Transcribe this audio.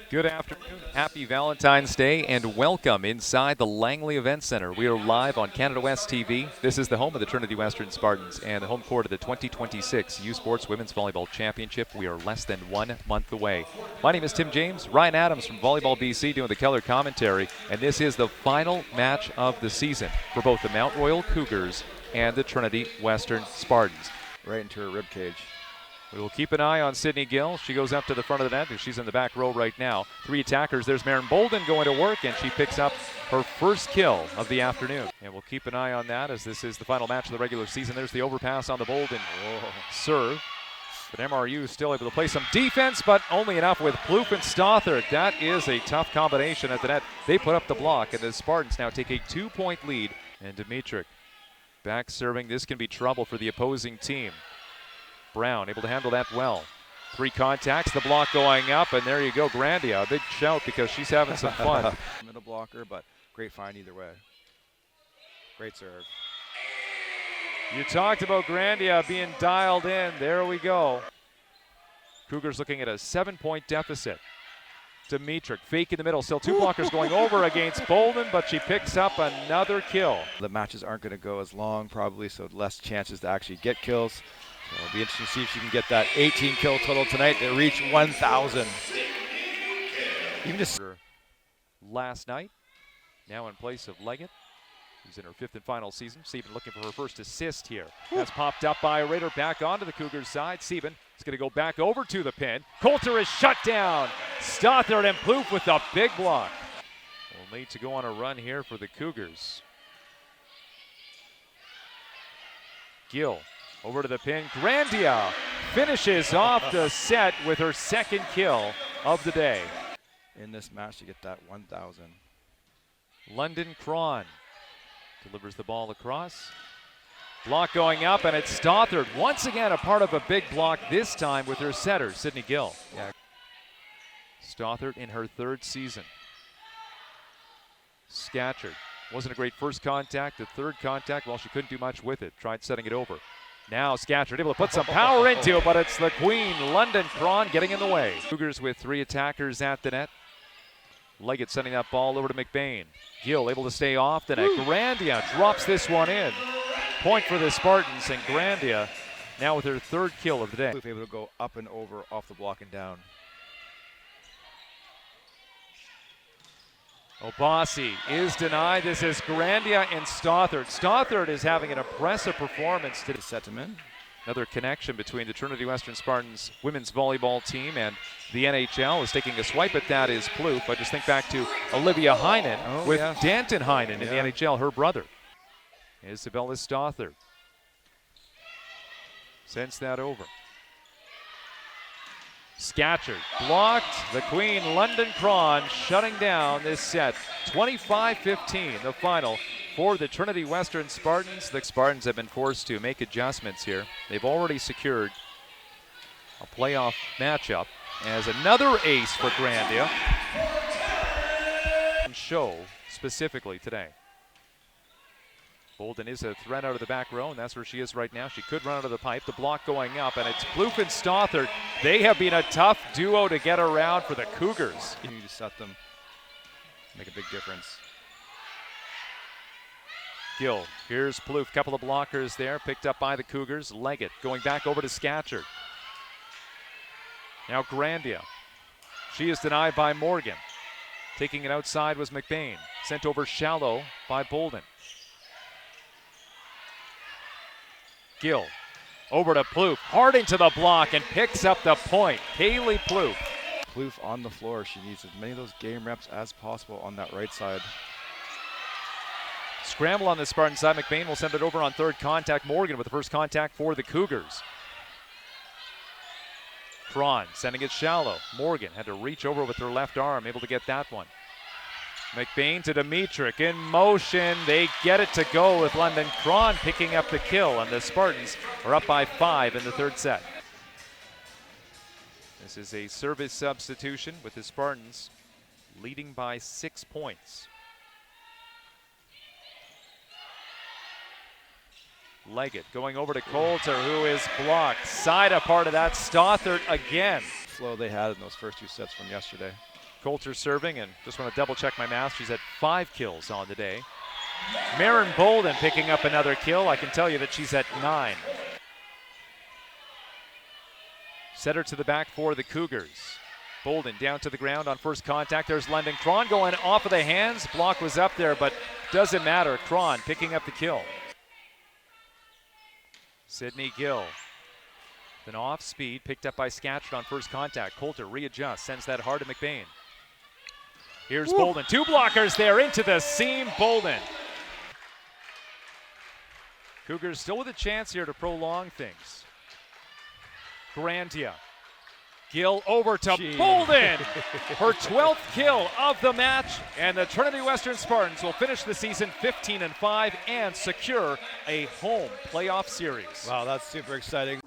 Good afternoon, happy Valentine's Day, and welcome inside the Langley Events Center. We are live on Canada West TV. This is the home of the Trinity Western Spartans and the home court of the 2026 U Sports Women's Volleyball Championship. We are less than 1 month away. My name is Tim James. Ryan Adams from Volleyball BC doing the color commentary, and this is the final match of the season for both the Mount Royal Cougars and the Trinity Western Spartans. Right into her rib cage. We will keep an eye on Sydney Gill. She goes up to the front of the net. She's in the back row right now. 3 attackers. There's Maren Bolden going to work, and she picks up her first kill of the afternoon. And we'll keep an eye on that as this is the final match of the regular season. There's the overpass on the Bolden serve. But MRU still able to play some defense, but only enough with Plouffe and Stothard. That is a tough combination at the net. They put up the block, and the Spartans now take a 2-point lead. And Dimitrik back serving. This can be trouble for the opposing team. Brown able to handle that well. 3 contacts, the block going up, and there you go, Grandia. A big shout because she's having some fun. Middle blocker, but great find either way. Great serve. You talked about Grandia being dialed in. There we go. Cougars looking at a 7-point deficit. Dimitrik fake in the middle. Still 2 blockers going over against Bolden, but she picks up another kill. The matches aren't going to go as long probably, so less chances to actually get kills. So it'll be interesting to see if she can get that 18 kill total tonight to reach 1,000. Even just last night, now in place of Leggett, who's in her 5th and final season. Sieben looking for her first assist here. That's popped up by Rader back onto the Cougars side. Sieben is going to go back over to the pin. Coulter is shut down. Stothard and Plouffe with a big block. We'll need to go on a run here for the Cougars. Gill over to the pin. Grandia finishes off the set with her 2nd kill of the day. in this match to get that 1,000. London Cron delivers the ball across. Block going up, and it's Stothard once again a part of a big block, this time with her setter, Sydney Gill. Yeah. Stothard in her 3rd season. Scatcherd wasn't a great first contact. The 3rd contact, well, she couldn't do much with it. Tried setting it over. Now Scatcherd able to put some power into it, but it's the queen, London Cron, getting in the way. Cougars with 3 attackers at the net. Leggett sending that ball over to McBain. Gill able to stay off the net. Grandia drops this one in. Point for the Spartans, and Grandia now with her 3rd kill of the day. Able to go up and over, off the block and down. Obasi is denied. This is Grandia and Stothard. Stothard is having an impressive performance today. Set him in. Another connection between the Trinity Western Spartans women's volleyball team and the NHL is taking a swipe at that is Plouffe. I just think back to Olivia Heinen with Danton Heinen in the NHL, her brother. Isabella Stothard sends that over. Scatcherd blocked. The queen, London Cron, shutting down this set. 25-15, the final for the Trinity Western Spartans. The Spartans have been forced to make adjustments here. They've already secured a playoff matchup as another ace for Grandia. Show specifically today. Bolden is a threat out of the back row, and that's where she is right now. She could run out of the pipe. The block going up, and it's Plouffe and Stothard. They have been a tough duo to get around for the Cougars. You need to set them, make a big difference. Gill, here's Plouffe, couple of blockers there, picked up by the Cougars. Leggett going back over to Scatcherd. Now Grandia. She is denied by Morgan. Taking it outside was McBain. Sent over shallow by Bolden. Gill over to Plouffe, hard into the block and picks up the point. Kaylee Plouffe. Plouffe on the floor. She needs as many of those game reps as possible on that right side. Scramble on the Spartan side. McBain will send it over on 3rd contact. Morgan with the first contact for the Cougars. Cron sending it shallow. Morgan had to reach over with her left arm, able to get that one. McBain to Dimitrik in motion. They get it to go with London Cron picking up the kill, and the Spartans are up by 5 in the 3rd set. This is a service substitution with the Spartans leading by 6 points. Leggett going over to Coulter, who is blocked. Side a part of that. Stothard again. Flow they had in those first 2 sets from yesterday. Coulter serving, and just want to double check my math. She's at 5 kills on the day. Maren Bolden picking up another kill. I can tell you that she's at 9. Setter to the back for the Cougars. Bolden down to the ground on first contact. There's London Cron going off of the hands. Block was up there, but doesn't matter. Cron picking up the kill. Sydney Gill. Then off speed, picked up by Scatcherd on first contact. Coulter readjusts, sends that hard to McBain. Here's Bolden. 2 blockers there into the seam. Bolden. Cougars still with a chance here to prolong things. Grandia. Gill over to Bolden. Her 12th kill of the match, and the Trinity Western Spartans will finish the season 15-5 and secure a home playoff series. Wow, that's super exciting.